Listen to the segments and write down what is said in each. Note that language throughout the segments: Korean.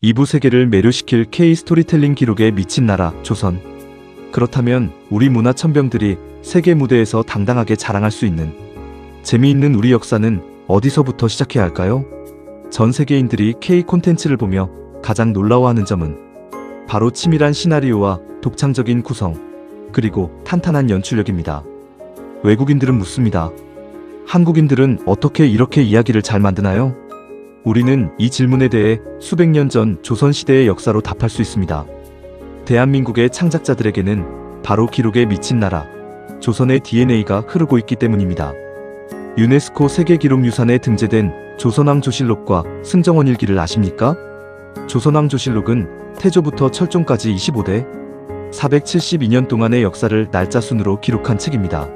이부 세계를 매료시킬 K 스토리텔링 기록에 미친 나라 조선. 그렇다면 우리 문화 천병들이 세계 무대에서 당당하게 자랑할 수 있는 재미있는 우리 역사는 어디서부터 시작해야 할까요? 전 세계인들이 K 콘텐츠를 보며 가장 놀라워하는 점은 바로 치밀한 시나리오와 독창적인 구성, 그리고 탄탄한 연출력입니다. 외국인들은 묻습니다. 한국인들은 어떻게 이렇게 이야기를 잘 만드나요? 우리는 이 질문에 대해 수백 년 전 조선시대의 역사로 답할 수 있습니다. 대한민국의 창작자들에게는 바로 기록에 미친 나라, 조선의 DNA가 흐르고 있기 때문입니다. 유네스코 세계기록유산에 등재된 조선왕조실록과 승정원일기를 아십니까? 조선왕조실록은 태조부터 철종까지 25대 472년 동안의 역사를 날짜 순으로 기록한 책입니다.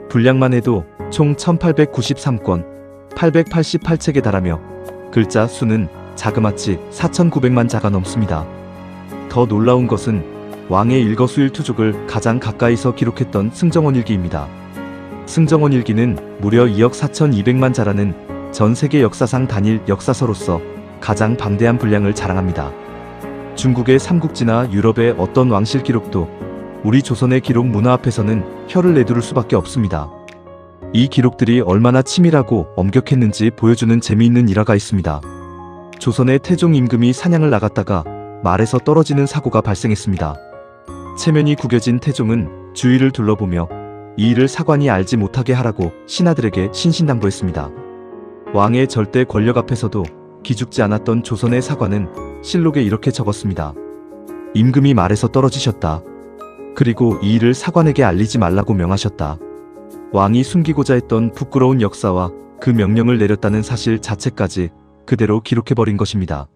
분량만 해도 총 1893권, 888책에 달하며 글자 수는 자그마치 4,900만 자가 넘습니다. 더 놀라운 것은 왕의 일거수일투족을 가장 가까이서 기록했던 승정원일기입니다. 승정원일기는 무려 2억 4,200만 자라는 전 세계 역사상 단일 역사서로서 가장 방대한 분량을 자랑합니다. 중국의 삼국지나 유럽의 어떤 왕실 기록도 우리 조선의 기록 문화 앞에서는 혀를 내두를 수밖에 없습니다. 이 기록들이 얼마나 치밀하고 엄격했는지 보여주는 재미있는 일화가 있습니다. 조선의 태종 임금이 사냥을 나갔다가 말에서 떨어지는 사고가 발생했습니다. 체면이 구겨진 태종은 주위를 둘러보며 이 일을 사관이 알지 못하게 하라고 신하들에게 신신당부했습니다. 왕의 절대 권력 앞에서도 기죽지 않았던 조선의 사관은 실록에 이렇게 적었습니다. 임금이 말에서 떨어지셨다. 그리고 이 일을 사관에게 알리지 말라고 명하셨다. 왕이 숨기고자 했던 부끄러운 역사와 그 명령을 내렸다는 사실 자체까지 그대로 기록해버린 것입니다.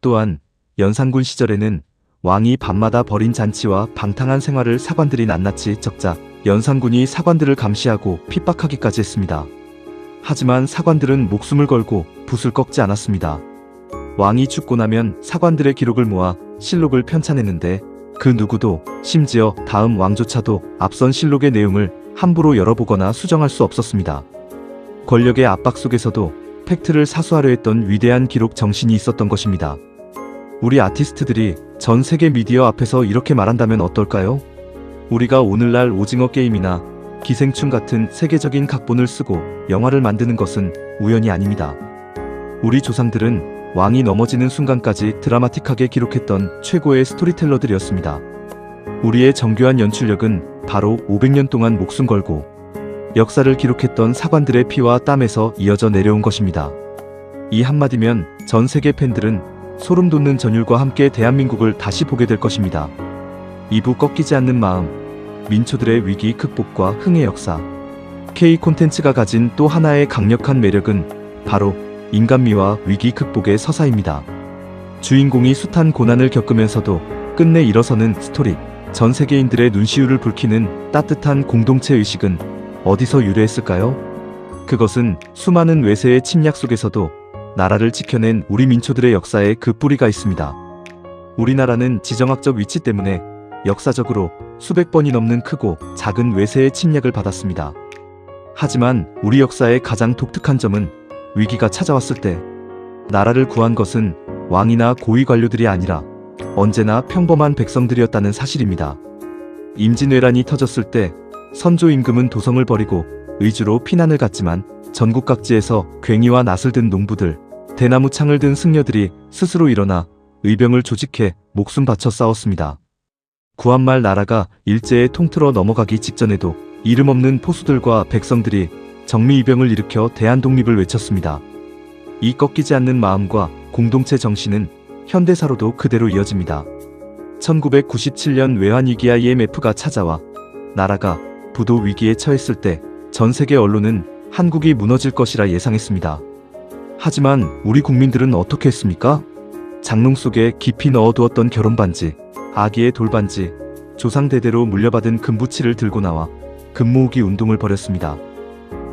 또한 연산군 시절에는 왕이 밤마다 벌인 잔치와 방탕한 생활을 사관들이 낱낱이 적자 연산군이 사관들을 감시하고 핍박하기까지 했습니다. 하지만 사관들은 목숨을 걸고 붓을 꺾지 않았습니다. 왕이 죽고 나면 사관들의 기록을 모아 실록을 편찬했는데 그 누구도 심지어 다음 왕조차도 앞선 실록의 내용을 함부로 열어보거나 수정할 수 없었습니다. 권력의 압박 속에서도 팩트를 사수하려 했던 위대한 기록 정신이 있었던 것입니다. 우리 아티스트들이 전 세계 미디어 앞에서 이렇게 말한다면 어떨까요? 우리가 오늘날 오징어 게임이나 기생충 같은 세계적인 각본을 쓰고 영화를 만드는 것은 우연이 아닙니다. 우리 조상들은 왕이 넘어지는 순간까지 드라마틱하게 기록했던 최고의 스토리텔러들이었습니다. 우리의 정교한 연출력은 바로 500년 동안 목숨 걸고 역사를 기록했던 사관들의 피와 땀에서 이어져 내려온 것입니다. 이 한마디면 전 세계 팬들은 소름 돋는 전율과 함께 대한민국을 다시 보게 될 것입니다. 2부 꺾이지 않는 마음, 민초들의 위기 극복과 흥의 역사. K 콘텐츠가 가진 또 하나의 강력한 매력은 바로 인간미와 위기 극복의 서사입니다. 주인공이 숱한 고난을 겪으면서도 끝내 일어서는 스토리. 전 세계인들의 눈시울을 붉히는 따뜻한 공동체 의식은 어디서 유래했을까요? 그것은 수많은 외세의 침략 속에서도 나라를 지켜낸 우리 민초들의 역사에 그 뿌리가 있습니다. 우리나라는 지정학적 위치 때문에 역사적으로 수백 번이 넘는 크고 작은 외세의 침략을 받았습니다. 하지만 우리 역사의 가장 독특한 점은 위기가 찾아왔을 때 나라를 구한 것은 왕이나 고위 관료들이 아니라 언제나 평범한 백성들이었다는 사실입니다. 임진왜란이 터졌을 때 선조 임금은 도성을 버리고 의주로 피난을 갔지만 전국 각지에서 괭이와 낫을 든 농부들, 대나무 창을 든 승려들이 스스로 일어나 의병을 조직해 목숨 바쳐 싸웠습니다. 구한말 나라가 일제에 통틀어 넘어가기 직전에도 이름 없는 포수들과 백성들이 정미이병을 일으켜 대한독립을 외쳤습니다. 이 꺾이지 않는 마음과 공동체 정신은 현대사로도 그대로 이어집니다. 1997년 외환위기와 IMF가 찾아와 나라가 부도 위기에 처했을 때 전 세계 언론은 한국이 무너질 것이라 예상했습니다. 하지만 우리 국민들은 어떻게 했습니까? 장롱 속에 깊이 넣어두었던 결혼반지, 아기의 돌반지, 조상대대로 물려받은 금부치를 들고 나와 금모으기 운동을 벌였습니다.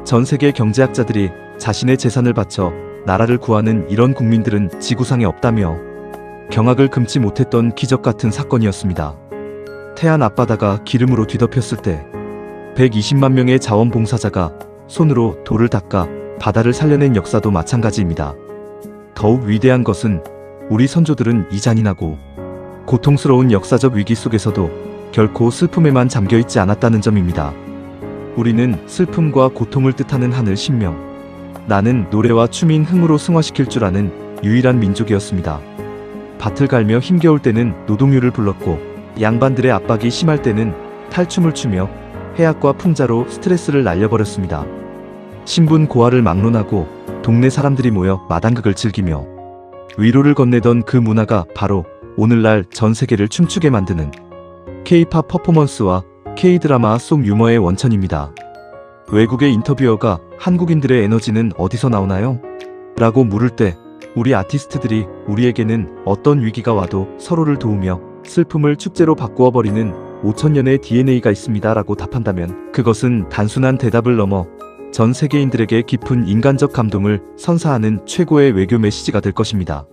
전 세계 경제학자들이 자신의 재산을 바쳐 나라를 구하는 이런 국민들은 지구상에 없다며 경악을 금치 못했던 기적 같은 사건이었습니다. 태안 앞바다가 기름으로 뒤덮였을 때 120만 명의 자원봉사자가 손으로 돌을 닦아 바다를 살려낸 역사도 마찬가지입니다. 더욱 위대한 것은 우리 선조들은 이 잔인하고 고통스러운 역사적 위기 속에서도 결코 슬픔에만 잠겨있지 않았다는 점입니다. 우리는 슬픔과 고통을 뜻하는 하늘 신명, 나는 노래와 춤인 흥으로 승화시킬 줄 아는 유일한 민족이었습니다. 밭을 갈며 힘겨울 때는 노동요를 불렀고 양반들의 압박이 심할 때는 탈춤을 추며 해악과 풍자로 스트레스를 날려버렸습니다. 신분 고하를 막론하고 동네 사람들이 모여 마당극을 즐기며 위로를 건네던 그 문화가 바로 오늘날 전 세계를 춤추게 만드는 K-팝 퍼포먼스와 K-드라마 속 유머의 원천입니다. 외국의 인터뷰어가 한국인들의 에너지는 어디서 나오나요? 라고 물을 때 우리 아티스트들이 우리에게는 어떤 위기가 와도 서로를 도우며 슬픔을 축제로 바꾸어 버리는 5000년의 DNA가 있습니다 라고 답한다면 그것은 단순한 대답을 넘어 전 세계인들에게 깊은 인간적 감동을 선사하는 최고의 외교 메시지가 될 것입니다.